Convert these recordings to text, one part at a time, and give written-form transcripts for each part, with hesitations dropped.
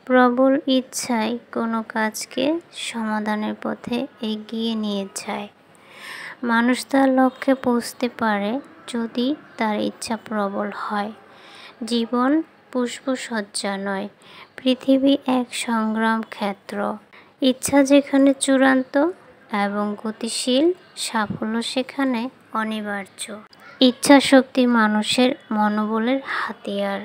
প্রবল ইচ্ছাই কোনো কাজকে সমাধানের পথে এগিয়ে নিয়ে যায়। মানুষ তার লক্ষ্যে পৌঁছতে পারে যদি তার ইচ্ছা প্রবল হয়। জীবন পুষ্পসজ্জা নয়, পৃথিবী এক সংগ্রাম ক্ষেত্র। ইচ্ছা যেখানে চূড়ান্ত এবং গতিশীল, সাফল্য সেখানে অনিবার্য। ইচ্ছাশক্তি মানুষের মনোবলের হাতিয়ার।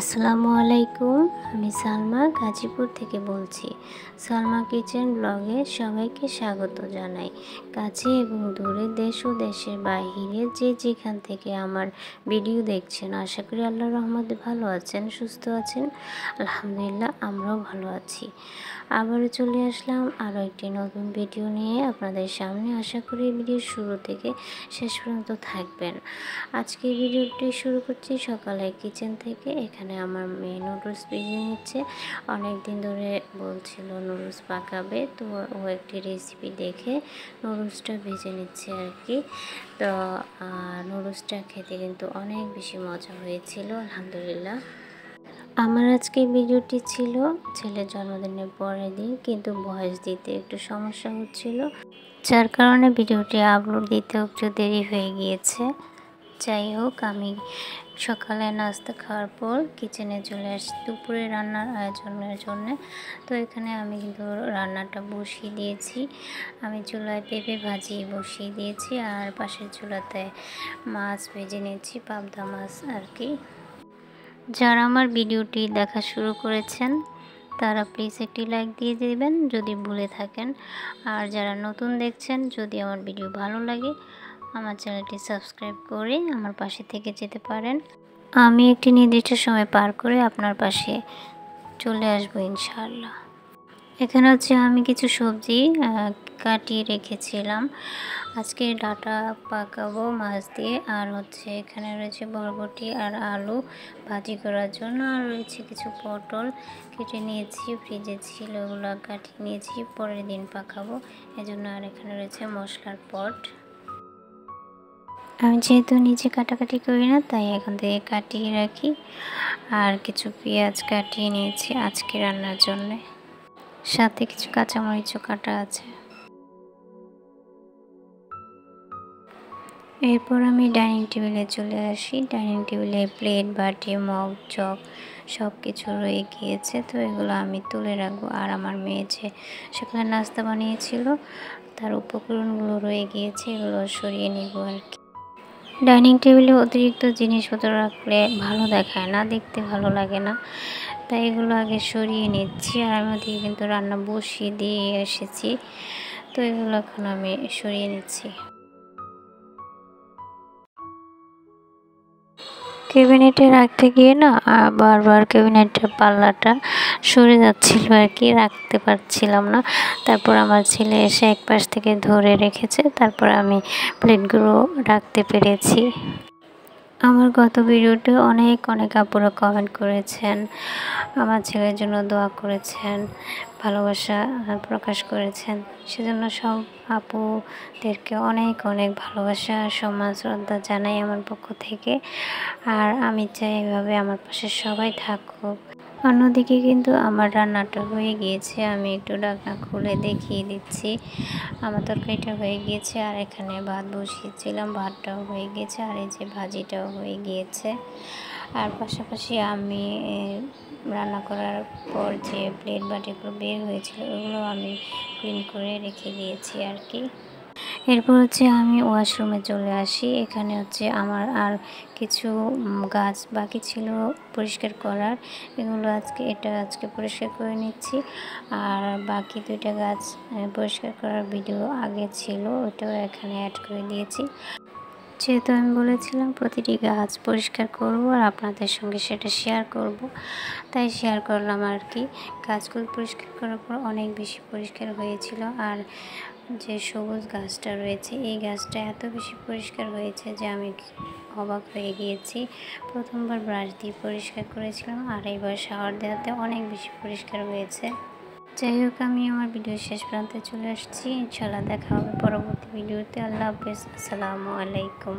আসসালামু আলাইকুম, আমি সালমা গাজীপুর থেকে বলছি। সালমা কিচেন ব্লগে সবাইকে স্বাগত জানাই। কাছে এবং দূরে, দেশ ও দেশের বাইরে যে যেখান থেকে আমার ভিডিও দেখছেন, আশা করি আল্লাহর রহমতে ভালো আছেন, সুস্থ আছেন। আলহামদুলিল্লাহ, আমরাও ভালো আছি। আবারও চলে আসলাম আরও একটি নতুন ভিডিও নিয়ে আপনাদের সামনে। আশা করি ভিডিও শুরু থেকে শেষ পর্যন্ত থাকবেন। আজকে ভিডিওটি শুরু করছি সকালে কিচেন থেকে। এখানে আমার মেয়ে নুডলস ভেজে নিচ্ছে। অনেক দিন ধরে বলছিল নুডলস পাকাবে, তো ও একটি রেসিপি দেখে নুডলসটা ভেজে নিচ্ছে আর কি। তো নুডলসটা খেতে কিন্তু অনেক বেশি মজা হয়েছিল, আলহামদুলিল্লাহ। আমার আজকে ভিডিওটি ছিল ছেলের জন্মদিনের পরের দিন, কিন্তু ভয়েস দিতে একটু সমস্যা হচ্ছিল, যার কারণে ভিডিওটি আপলোড দিতে একটু দেরি হয়ে গিয়েছে। যাই হোক, আমি সকালে নাস্তা খাওয়ার পর কিচেনে চলে আসি দুপুরে রান্নার আয়োজনের জন্য। তো এখানে আমি কিন্তু রান্নাটা বসিয়ে দিয়েছি। আমি চুলায় পেঁপে ভাজি বসিয়ে দিয়েছি, আর পাশের চুলাতে মাছ ভেজে নিয়েছি, পাবদা মাছ আর কি। যারা আমার ভিডিওটি দেখা শুরু করেছেন তারা প্লিজ একটি লাইক দিয়ে দেবেন যদি ভুলে থাকেন। আর যারা নতুন দেখছেন, যদি আমার ভিডিও ভালো লাগে আমার চ্যানেলটি সাবস্ক্রাইব করে আমার পাশে থেকে যেতে পারেন। আমি একটি নির্দিষ্ট সময় পার করে আপনার পাশে চলে আসবো ইনশাআল্লাহ। এখানে হচ্ছে আমি কিছু সবজি কাটিয়ে রেখেছিলাম। আজকে ডাঁটা পাকাবো মাছ দিয়ে, আর হচ্ছে এখানে রয়েছে বরবটি আর আলু ভাজি করার জন্য, আর রয়েছে কিছু পটল কেটে নিয়েছি, ফ্রিজে ছিল ওগুলো কাটিয়ে নিয়েছি, পরের দিন পাকাবো এজন্য। আর এখানে রয়েছে মশলার পট। আমি যেহেতু নিজে কাটাকাটি করি না, তাই এখন থেকে কাটিয়ে রাখি। আর কিছু পেঁয়াজ কাটিয়ে নিয়েছি আজকে রান্নার জন্য, সাথে কিছু কাঁচামরিচও কাটা আছে। এরপর আমি ডাইনিং টেবিলে চলে আসি। ডাইনিং টেবিলে প্লেট, বাটি, মগ, জগ সব কিছু রয়ে গিয়েছে, তো এগুলো আমি তুলে রাখবো। আর আমার মেয়ে যে সকালে নাস্তা বানিয়েছিল তার উপকরণগুলো রয়ে গিয়েছে, এগুলো সরিয়ে নিব আর কি। ডাইনিং টেবিলে অতিরিক্ত জিনিসপত্র রাখলে ভালো দেখায় না, দেখতে ভালো লাগে না, তাই এগুলো আগে সরিয়ে নিচ্ছি। আর আমি ওদিকে কিন্তু রান্না বসিয়ে দিয়ে এসেছি, তো এগুলো এখন আমি সরিয়ে নিচ্ছি। ক্যাবিনেটে রাখতে গিয়ে না বারবার ক্যাবিনেটের পাল্লাটা সরে যাচ্ছিল আর কি, রাখতে পারছিলাম না। তারপর আমার ছেলে এসে এক পাশ থেকে ধরে রেখেছে, তারপর আমি প্লেটগুলো রাখতে পেরেছি। আমার গত ভিডিওতে অনেক আপুরা কমেন্ট করেছেন, আমার ছেলের জন্য দোয়া করেছেন, ভালোবাসা প্রকাশ করেছেন। সেজন্য সব আপুদেরকে অনেক ভালোবাসা, সম্মান, শ্রদ্ধা জানাই আমার পক্ষ থেকে। আর আমি চাই এভাবে আমার পাশে সবাই থাকুক। অন্যদিকে কিন্তু আমার রান্নাটা হয়ে গিয়েছে, আমি একটু ঢাকনা খুলে দেখিয়ে দিচ্ছি। আমার তরকারিটা হয়ে গিয়েছে, আর এখানে ভাত বসিয়েছিলাম, ভাতটাও হয়ে গিয়েছে, আর এই যে ভাজিটাও হয়ে গিয়েছে। আর পাশাপাশি আমি রান্না করার পর যে প্লেট বাটিগুলো বের হয়েছিল ওগুলো আমি ক্লিন করে রেখে দিয়েছি আর কি। এরপর হচ্ছে আমি ওয়াশরুমে চলে আসি। এখানে হচ্ছে আমার আর কিছু গাছ বাকি ছিল পরিষ্কার করার, এগুলো আজকে পরিষ্কার করে নিচ্ছি। আর বাকি 2টা গাছ পরিষ্কার করার ভিডিও আগে ছিল, ওটাও এখানে অ্যাড করে দিয়েছি। যেহেতু আমি বলেছিলাম প্রতিটি গাছ পরিষ্কার করব আর আপনাদের সঙ্গে সেটা শেয়ার করব, তাই শেয়ার করলাম আর কি। গাছগুলো পরিষ্কার করার পর অনেক বেশি পরিষ্কার হয়েছিল। আর যে সবুজ গাছটা রয়েছে এই গাছটা এত বেশি পরিষ্কার হয়েছে যে আমি অবাক হয়ে গিয়েছি। প্রথমবার ব্রাশ দিয়ে পরিষ্কার করেছিলাম, আর এবার শাওয়ার দেওয়াতে অনেক বেশি পরিষ্কার হয়েছে। যাই হোক, আমি আমার ভিডিও শেষ প্রান্তে চলে আসছি। ইনশাল্লাহ দেখা হবে পরবর্তী ভিডিওতে। আল্লাহ হাফেজ, আসসালামু আলাইকুম।